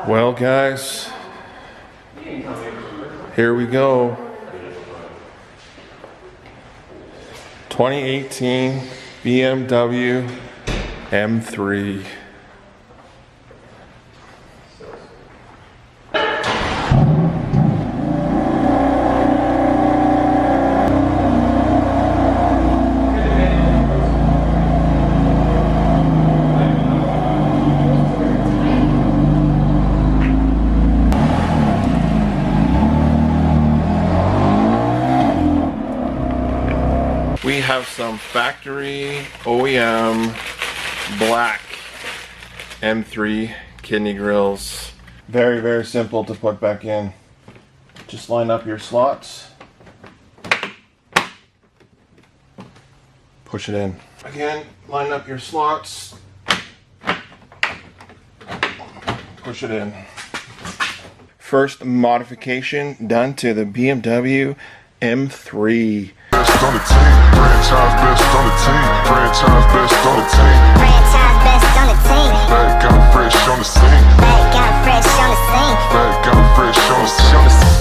Well, guys, here we go. 2018 BMW M3. We have some factory OEM black M3 kidney grills. Very, very simple to put back in. Just line up your slots. Push it in. Again, line up your slots. Push it in. First modification done to the BMW M3. Best on the team, franchise best on the team, franchise best on the team, franchise best on the team. Bag got fresh on the scene, Bag got fresh on the scene, bag got fresh on the scene.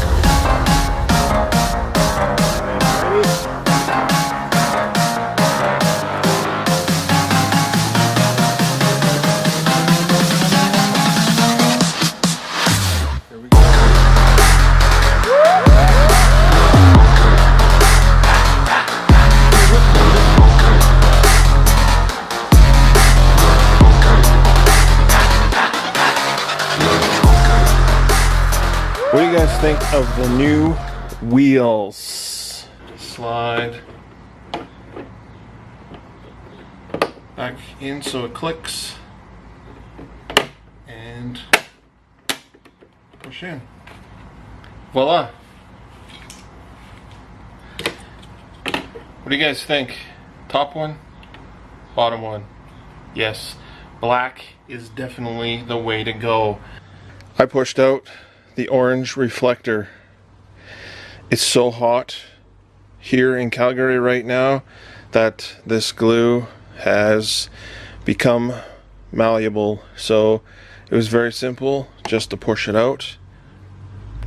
What do you guys think of the new wheels? Slide back in so it clicks and push in. Voila! What do you guys think? Top one? Bottom one? Yes, black is definitely the way to go. I pushed out the orange reflector. It's so hot here in Calgary right now that this glue has become malleable, so it was very simple just to push it out.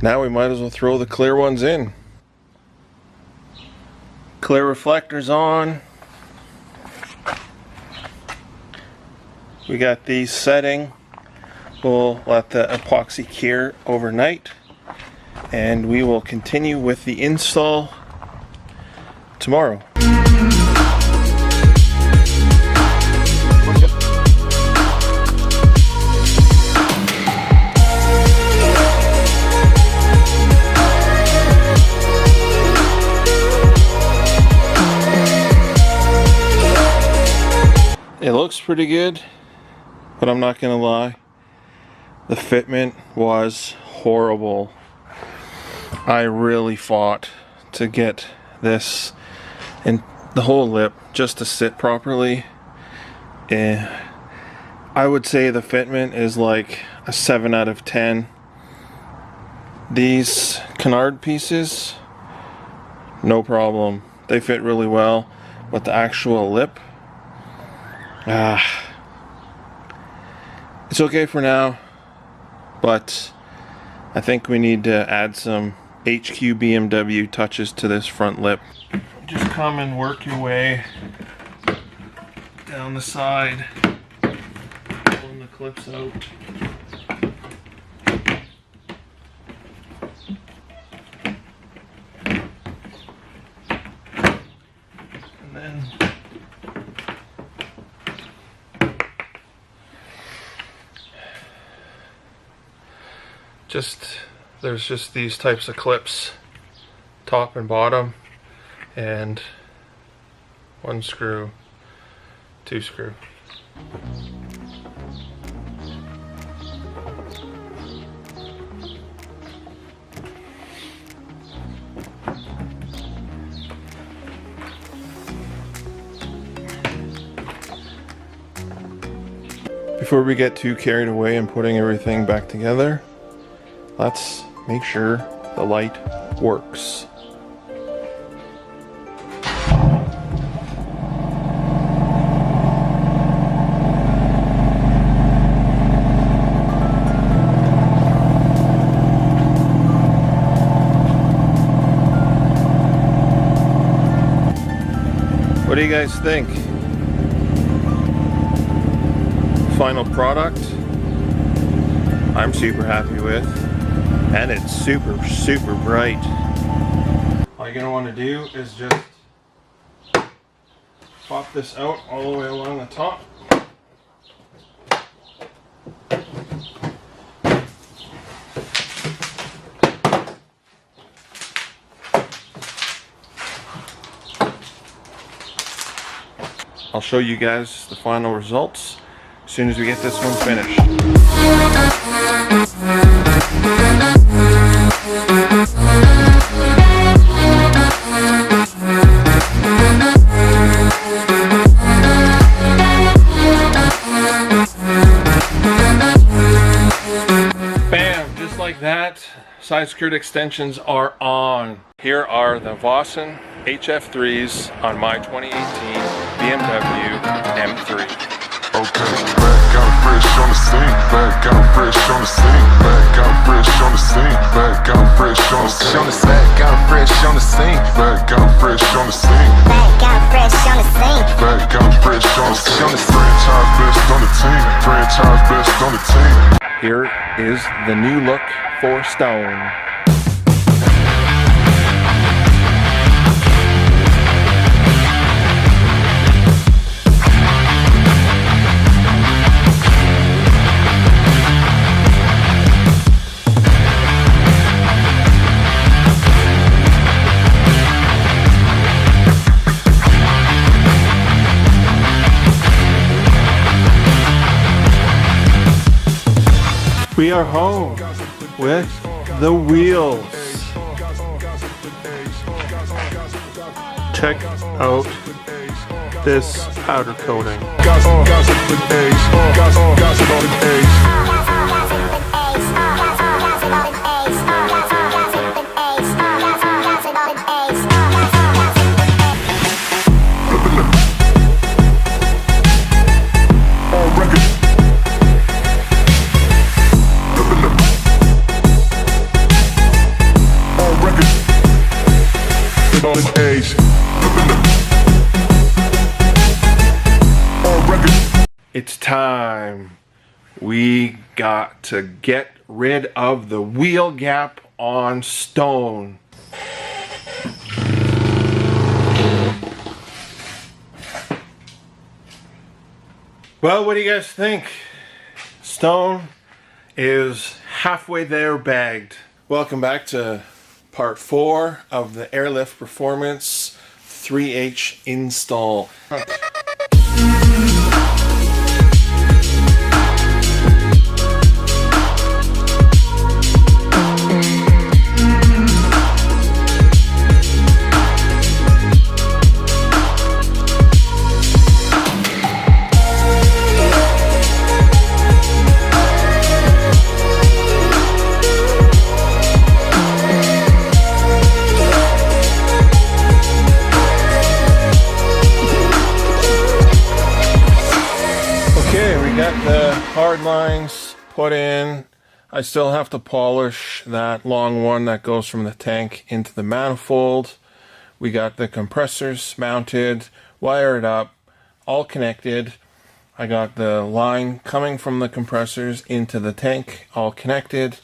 Now we might as well throw the clear ones in. Clear reflectors on. We got these setting. We'll let the epoxy cure overnight, and we will continue with the install tomorrow. It looks pretty good, but I'm not gonna lie. The fitment was horrible. I really fought to get this and the whole lip just to sit properly. And I would say the fitment is like a 7 out of 10. These canard pieces, no problem. They fit really well, but the actual lip, it's okay for now. But I think we need to add some HQ BMW touches to this front lip. Just come and work your way down the side, pulling the clips out. And then there's just these types of clips, top and bottom, and 1 screw, 2 screw. Before we get too carried away and putting everything back together, let's make sure the light works. do you guys think? Final product, I'm super happy with, and it's super bright. All you're gonna want to do is just pop this out all the way along the top. I'll show you guys the final results as soon as we get this one finished. Bam! Just like that, side skirt extensions are on. Here are the Vossen HF3s on my 2018 BMW M3. Okay, back out fresh on the scene, back out fresh on the scene, back out fresh on the scene, back out fresh on the scene, back out fresh on the scene, back out fresh on the scene, Back out fresh on the scene. back out fresh on the scene. Franchise best on the team, franchise best on the team. Here is the new look for Stone. We are home with the wheels. Check out this powder coating. It's time. We got to get rid of the wheel gap on Stone. Well, what do you guys think? Stone is halfway there bagged. Welcome back to part 4 of the Airlift Performance 3H install. Got the hard lines put in. I still have to polish that long one that goes from the tank into the manifold. We got the compressors mounted, wired up, all connected. I got the line coming from the compressors into the tank, all connected.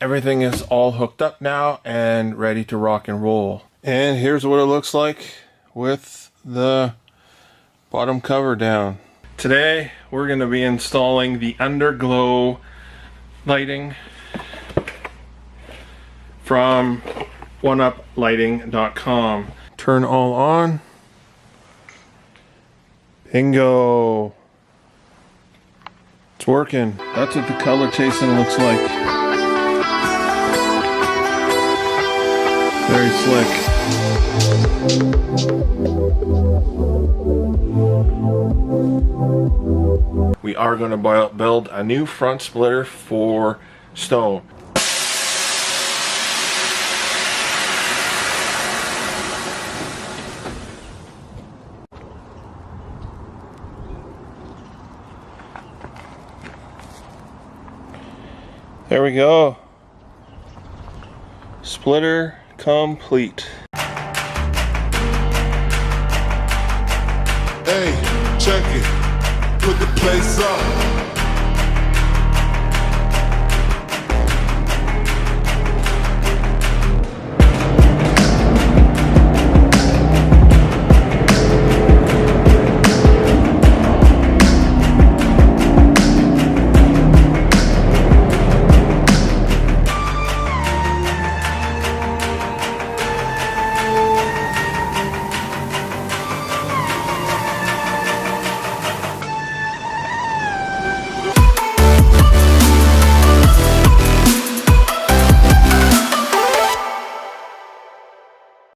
Everything is all hooked up now and ready to rock and roll. And here's what it looks like with the bottom cover down. Today we're going to be installing the underglow lighting from oneuplighting.com. Turn all on. Bingo. It's working. That's what the color chasing looks like. Very slick. We are going to build a new front splitter for Stone. There we go. Splitter complete. place up.